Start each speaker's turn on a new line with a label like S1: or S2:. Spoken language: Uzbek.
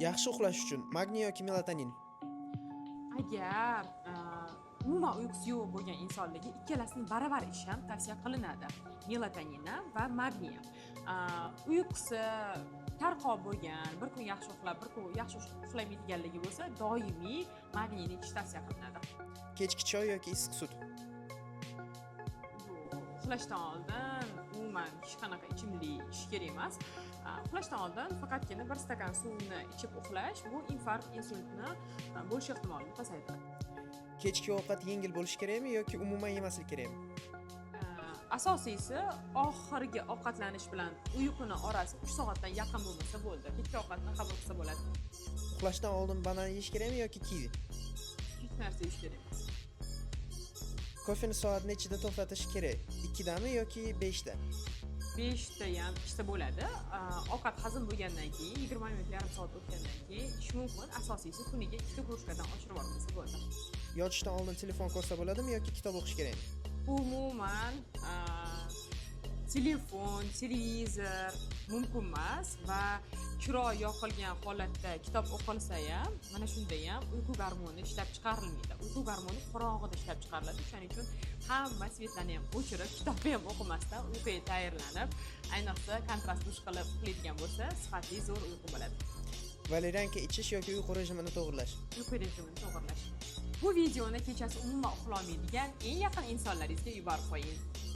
S1: Yaxshi uxlash uchun magniy yoki melatonin?
S2: Agar umuman uyqusi yo'q bo'lgan insonlarga ikkalasini baravar ish ham tavsiya qilinadi. Melatonin va magniy. Uyqusi tarqoq bo'lgan, bir kun yaxshi uxlab, bir kun yaxshi uxlamaydiganligi bo'lsa, doimiy magniyni ichish tavsiya qilinadi.
S1: Kechki choy yoki issiq sut?
S2: Uxlashdan oldin umuman hech qanaqa ichimlik ichish kerak emas. Uxlashdan oldin faqatgina bir stakan suvni ichib uxlash bu infarkt, insultni bo'lish ehtimolini pasaytiradi.
S1: Kechki ovqat yengil bo'lishi kerakmi yoki umuman yemaslik kerakmi?
S2: Asosiysi oxirgi ovqatlanish bilan uyquni orasi 3 soatdan yaqin bo'lmasa bo'ldi. Kechki ovqatni qabul qilsa bo'ladi.
S1: Uxlashdan oldin banan yeyish kerakmi yoki kivi?
S2: Hech narsa yeyish kerak emas.
S1: Kofeni soat nechida to'xtatish kerak? 2 dami yoki 5 da?
S2: 5 da ham ichsa bo'ladi. Ovqat hazm bo'lgandan keyin 20 minut, yarim soat o'tgandan keyin ichish mumkin. Asosiysi kuniga 2 krujkadan oshirib olmasa bo'ladi.
S1: Yotishdan oldin telefon ko'rsa bo'ladimi yoki kitob o'qish kerakmi?
S2: Umuman telefon, televizor mumkin emas va chiroq yoqilgan holatda kitob o'qilsa ham, mana shunda ham uyqu gormoni ishlab chiqarilmaydi. Uyqu gormoni qorong'ida ishlab chiqariladi. Shuning uchun hamma svetlarni ham o'chirib, kitobni ham o'qimasdan uyquga tayyorlanib, ayniqsa kontrast dush qilib uxlaydigan bo'lsa, sifatli zo'r uyqu bo'ladi.
S1: Valerianka ichish yoki uyqu rejimini to'g'irlash?
S2: Uyqu rejimini to'g'irlash. Bu videoni kechasi umuman uxlolmaydigan eng yaqin insonlaringizga yuborib qo'ying.